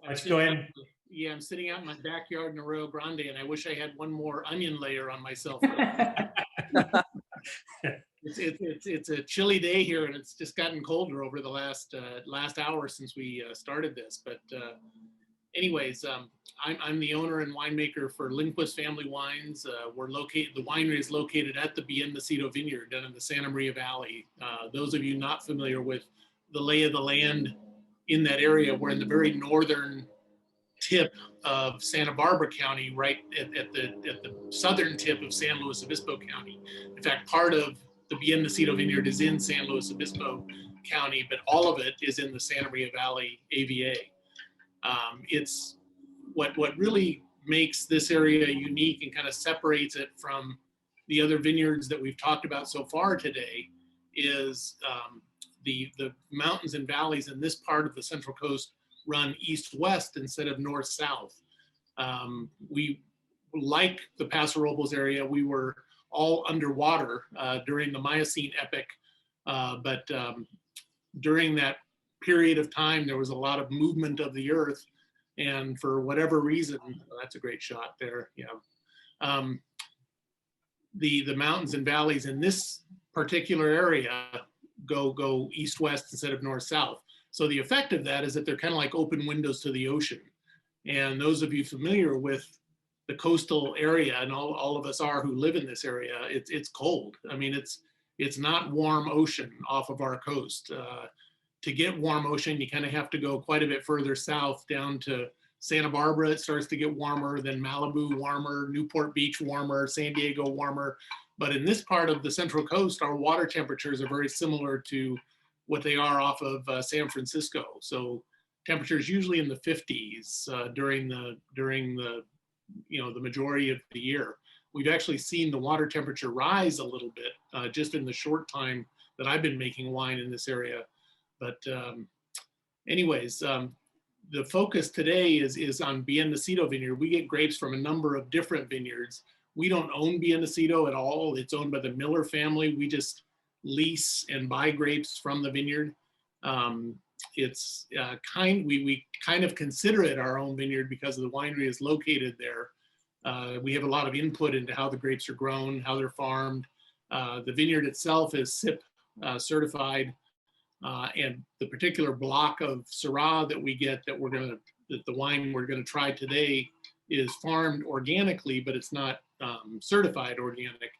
Let's sitting go ahead. Yeah, I'm sitting out in my backyard in Arroyo Grande, and I wish I had one more onion layer on myself. It's a chilly day here, and it's just gotten colder over the last hour since we started this. But anyways, I'm the owner and winemaker for Lindquist Family Wines. The winery is located at the Nacido Vineyard down in the Santa Maria Valley. Those of you not familiar with the lay of the land in that area, we're in the very northern tip of Santa Barbara County, right at the southern tip of San Luis Obispo County. In fact, part of the Nacido Vineyard is in San Luis Obispo County, but all of it is in the Santa Maria Valley AVA. It's what really makes this area unique and kind of separates it from the other vineyards that we've talked about so far today is the mountains and valleys in this part of the Central Coast run east-west instead of north-south. We, like the Paso Robles area, we were all underwater during the Miocene epoch, but during that period of time, there was a lot of movement of the earth, and for whatever reason, that's a great shot there, yeah. The mountains and valleys in this particular area go east-west instead of north-south. So the effect of that is that they're kind of like open windows to the ocean. And those of you familiar with the coastal area, and all of us are who live in this area, it's cold. I mean, it's not warm ocean off of our coast. To get warm ocean, you kind of have to go quite a bit further south down to Santa Barbara. It starts to get warmer, then Malibu warmer, Newport Beach warmer, San Diego warmer. But in this part of the Central Coast, our water temperatures are very similar to what they are off of San Francisco. So temperatures usually in the 50s during the the majority of the year. We've actually seen the water temperature rise a little bit just in the short time that I've been making wine in this area. But anyways, the focus today is on Nacido Vineyard. We get grapes from a number of different vineyards. We don't own Nacido at all. It's owned by the Miller family. We just lease and buy grapes from the vineyard. It's we kind of consider it our own vineyard because the winery is located there. We have a lot of input into how the grapes are grown, how they're farmed. The vineyard itself is SIP certified. And the particular block of Syrah that we get that the wine we're gonna try today is farmed organically, but it's not certified organic.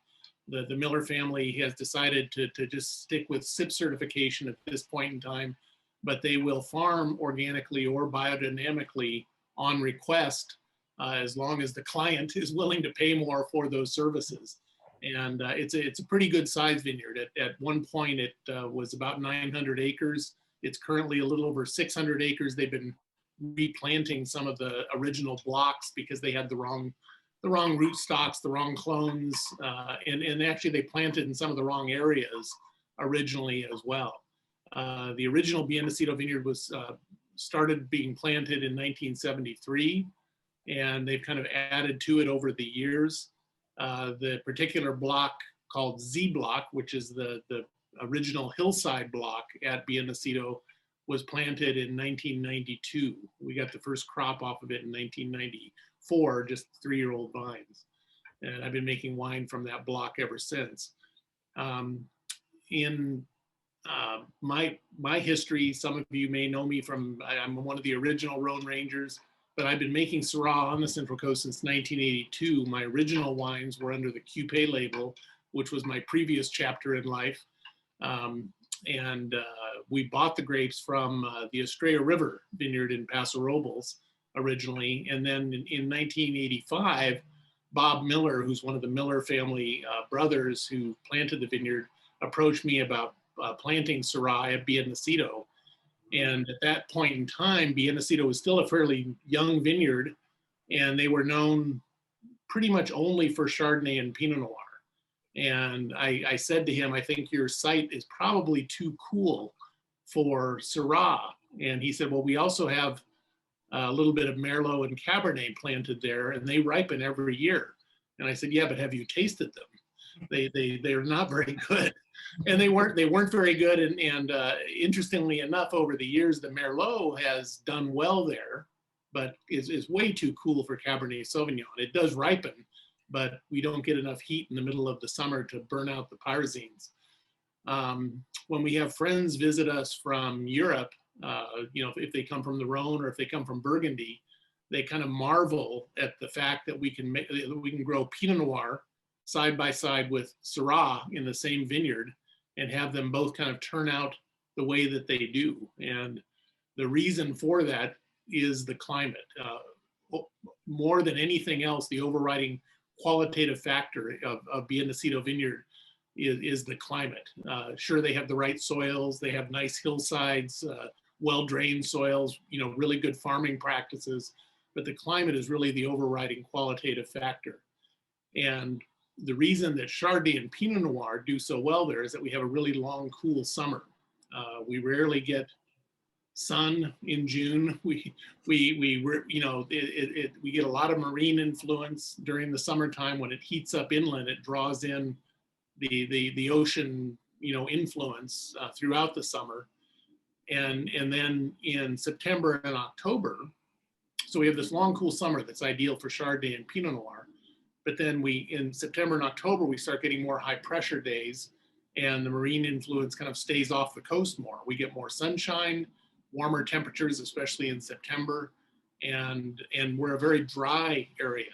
The Miller family has decided to just stick with SIP certification at this point in time, but they will farm organically or biodynamically on request as long as the client is willing to pay more for those services. And it's a pretty good size vineyard. At one point, it was about 900 acres. It's currently a little over 600 acres. They've been replanting some of the original blocks because they had the wrong root stocks, the wrong clones, and actually they planted in some of the wrong areas originally as well. The original Nacido vineyard was started being planted in 1973, and they've kind of added to it over the years. The particular block called Z block, which is the original Hillside block at Nacido, was planted in 1992. We got the first crop off of it in 1994, just 3-year-old vines. And I've been making wine from that block ever since. In my history, some of you may know me from, I'm one of the original Rhone Rangers, but I've been making Syrah on the Central Coast since 1982. My original wines were under the Cupé label, which was my previous chapter in life. We bought the grapes from the Estrella River vineyard in Paso Robles originally. And then in 1985, Bob Miller, who's one of the Miller family brothers who planted the vineyard, approached me about planting Syrah at Nacido. And at that point in time, Nacido was still a fairly young vineyard, and they were known pretty much only for Chardonnay and Pinot Noir. And I said to him, I think your site is probably too cool for Syrah. And he said, well, we also have a little bit of Merlot and Cabernet planted there, and they ripen every year. And I said, yeah, but have you tasted them? They're not very good. And they weren't very good. And interestingly enough, over the years, the Merlot has done well there, but is way too cool for Cabernet Sauvignon. It does ripen, but we don't get enough heat in the middle of the summer to burn out the pyrazines. When we have friends visit us from Europe, if they come from the Rhone or if they come from Burgundy, they kind of marvel at the fact that we can grow Pinot Noir side by side with Syrah in the same vineyard and have them both kind of turn out the way that they do. And the reason for that is the climate. More than anything else, the overriding qualitative factor of Nacido Vineyard is the climate. Sure, they have the right soils, they have nice hillsides, well-drained soils, really good farming practices, but the climate is really the overriding qualitative factor. And the reason that Chardonnay and Pinot Noir do so well there is that we have a really long, cool summer. We rarely get sun in June. We get a lot of marine influence during the summertime. When it heats up inland, it draws in the ocean, influence throughout the summer. And then in September and October, so we have this long, cool summer that's ideal for Chardonnay and Pinot Noir. But then in September and October, we start getting more high pressure days, and the marine influence kind of stays off the coast more. We get more sunshine, warmer temperatures, especially in September, and we're a very dry area.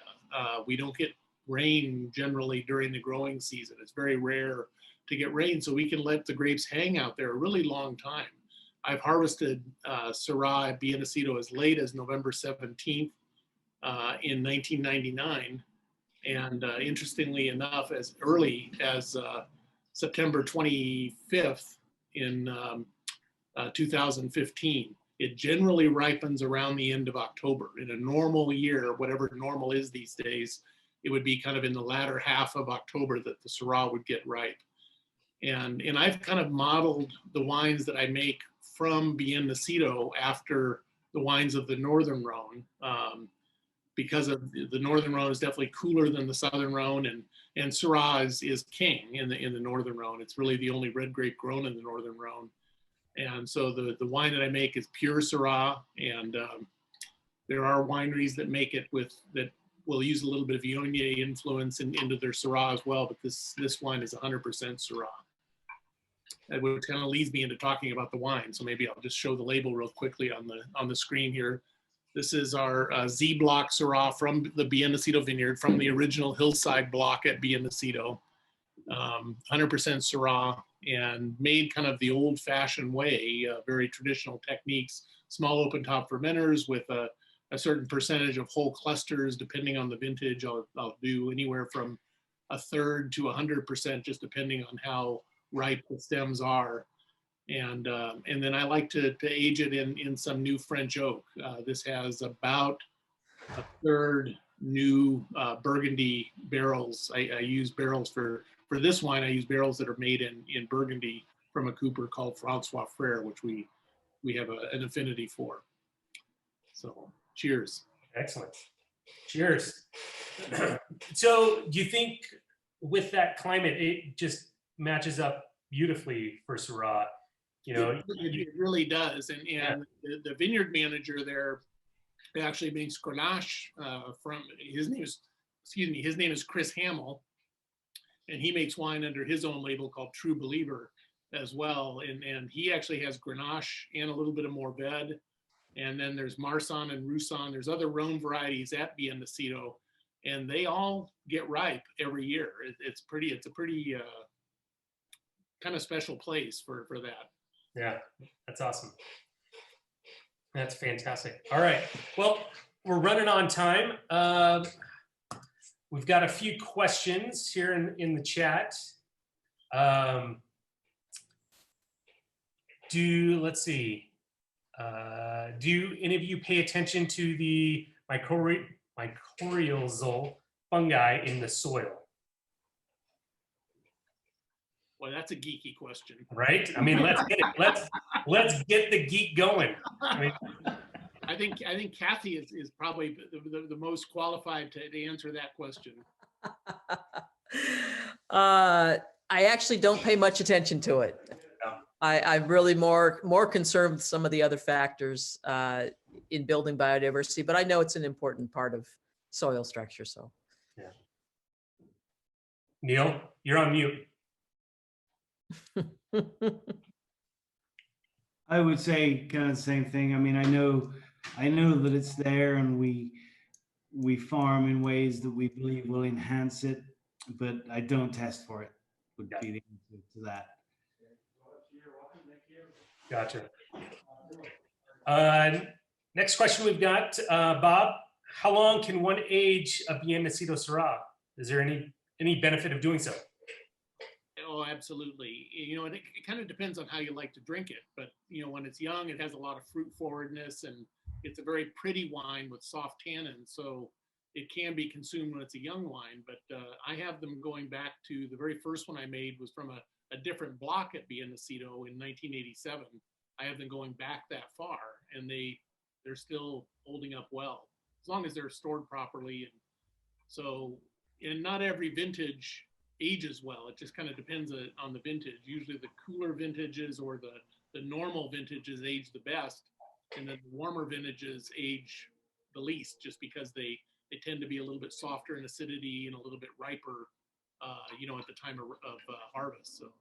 We don't get rain generally during the growing season. It's very rare to get rain, so we can let the grapes hang out there a really long time. I've harvested Syrah at Nacido as late as November 17th in 1999. And interestingly enough, as early as September 25th in 2015. It generally ripens around the end of October. In a normal year, whatever normal is these days, it would be kind of in the latter half of October that the Syrah would get ripe. And I've kind of modeled the wines that I make from Nacido after the wines of the Northern Rhone, because of the Northern Rhone is definitely cooler than the Southern Rhone, and Syrah is king in the Northern Rhone. It's really the only red grape grown in the Northern Rhone. And so the wine that I make is pure Syrah, and there are wineries that make it that will use a little bit of Viognier influence into their Syrah as well, but this wine is 100% Syrah. Which kind of leads me into talking about the wine. So maybe I'll just show the label real quickly on the screen here. This is our Z block Syrah from the Nacido vineyard, from the original Hillside block at Nacido. 100% Syrah, and made kind of the old-fashioned way, very traditional techniques, small open top fermenters with a certain percentage of whole clusters. Depending on the vintage, I'll do anywhere from 1/3 to 100%, just depending on how ripe the stems are. And then I like to age it in some new French oak. This has about 1/3 new Burgundy barrels. I use barrels for this wine. I use barrels that are made in Burgundy from a cooper called Francois Frere, which we have an affinity for. So cheers. Excellent. Cheers. So do you think with that climate, it just matches up beautifully for Syrah? It really does. And the vineyard manager there actually makes Grenache from, his name is Chris Hamill, and he makes wine under his own label called True Believer as well. And he actually has Grenache and a little bit of Mourvèdre. And then there's Marsanne and Roussanne. There's other Rhone varieties at Nacido, and they all get ripe every year. It's a pretty kind of special place for that. Yeah, that's awesome. That's fantastic. All right. Well, we're running on time. We've got a few questions here in the chat. Let's see. Do any of you pay attention to the mycorrhizal fungi in the soil? Well, that's a geeky question. Right? I mean, let's get it. Let's get the geek going. I think Kathy is probably the most qualified to answer that question. I actually don't pay much attention to it. I'm really more concerned with some of the other factors in building biodiversity, but I know it's an important part of soil structure. So, yeah. Neil, you're on mute. I would say kind of the same thing. I mean, I know I know that it's there, and we farm in ways that we believe will enhance it, but I don't test for it, would be the answer to that. Gotcha. Next question we've got, Bob. How long can one age a Bien Nacido Syrah? Is there any benefit of doing so? Oh, absolutely. You know, and it kind of depends on how you like to drink it. But, you know, when it's young, it has a lot of fruit forwardness, and it's a very pretty wine with soft tannin. So it can be consumed when it's a young wine. But I have them going back to the very first one I made was from a different block at Bien Nacido in 1987. I have them going back that far, and they're still holding up well, as long as they're stored properly. And so, and not every vintage ages well. It just kind of depends on the vintage. Usually the cooler vintages or the normal vintages age the best, and then the warmer vintages age the least, just because they tend to be a little bit softer in acidity and a little bit riper, you know, at the time of harvest. So.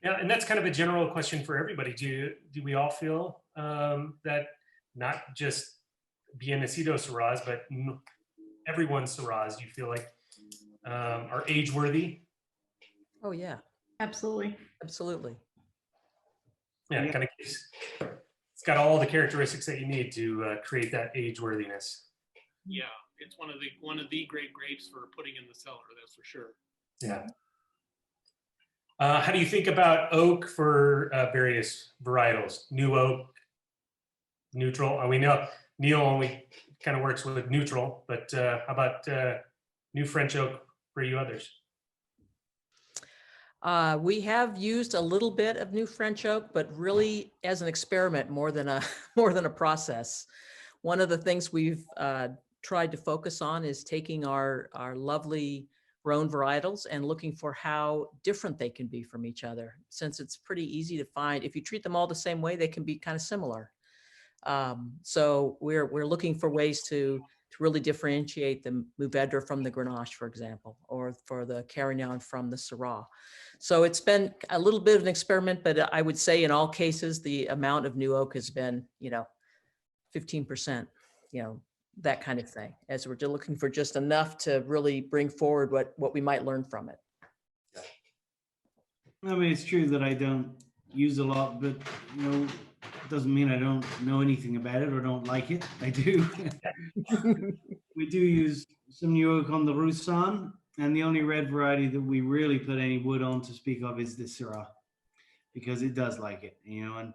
Yeah, and that's kind of a general question for everybody. Do we all feel that not just Bien Nacido Syrahs, but everyone's Syrahs, you feel like are age worthy? Oh yeah, Absolutely. absolutely. Yeah, it kind of it's got all the characteristics that you need to create that age worthiness. Yeah, it's one of the great grapes for putting in the cellar. That's for sure. Yeah. How do you think about oak for various varietals? New oak, neutral. We know Neil only kind of works with neutral, but how about new French oak for you others? We have used a little bit of new French oak, but really as an experiment more than a process. One of the things we've tried to focus on is taking our lovely Rhone varietals and looking for how different they can be from each other. Since it's pretty easy to find, if you treat them all the same way, they can be kind of similar. So we're looking for ways to really differentiate the Mourvedre from the Grenache, for example, or for the Carignane from the Syrah. So it's been a little bit of an experiment, but I would say in all cases, the amount of new oak has been, 15%, that kind of thing, as we're looking for just enough to really bring forward what we might learn from it. I mean, it's true that I don't use a lot, but it doesn't mean I don't know anything about it or don't like it. I do. We do use some new oak on the Roussanne, and the only red variety that we really put any wood on to speak of is the Syrah, because it does like it, and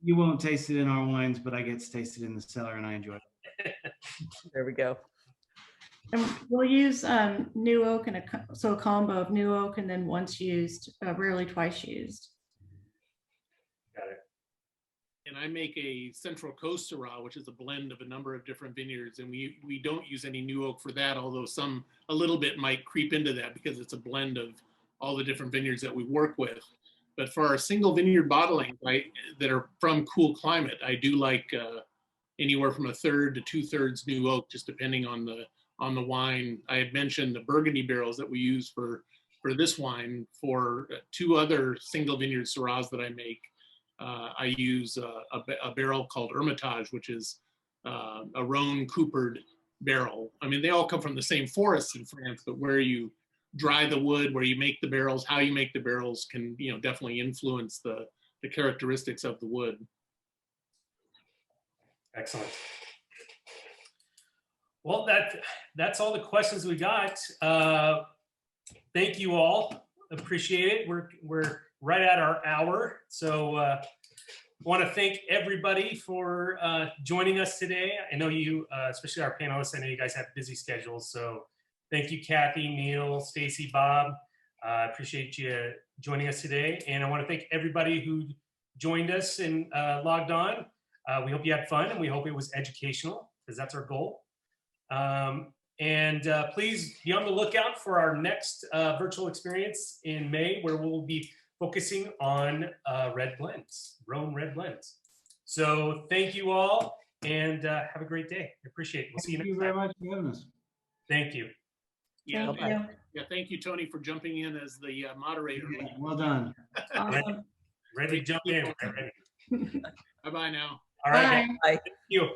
you won't taste it in our wines, but I get to taste it in the cellar, and I enjoy it. There we go. And we'll use new oak and a combo of new oak and then once used, rarely twice used. Got it. And I make a Central Coast Syrah, which is a blend of a number of different vineyards, and we don't use any new oak for that, although a little bit might creep into that because it's a blend of all the different vineyards that we work with. But for our single vineyard bottling, that are from cool climate, I do like anywhere from 1/3 to 2/3 new oak, just depending on the wine. I had mentioned the Burgundy barrels that we use for this wine. For 2 other single vineyard Syrahs that I make, I use a barrel called Hermitage, which is a Rhone coopered barrel. I mean, they all come from the same forests in France, but where you dry the wood, where you make the barrels, how you make the barrels can, definitely influence the characteristics of the wood. Excellent. Well, that's all the questions we got. Thank you all. Appreciate it. We're right at our hour. So want to thank everybody for joining us today. I know you, especially our panelists, I know you guys have busy schedules. So thank you, Kathy, Neil, Stacy, Bob. Appreciate you joining us today. And I want to thank everybody who joined us and logged on. We hope you had fun, and we hope it was educational, because that's our goal. Please be on the lookout for our next virtual experience in May, where we'll be focusing on red blends, Rhone red blends. So thank you all, and have a great day. I appreciate it. We'll see you next time. Thank you very much for having us. Thank you. Yeah, Thank you. yeah. Thank you, Tony, for jumping in as the moderator. Well done. Awesome. Ready to jump in. Ready. Bye-bye now. All right, Bye. thank you.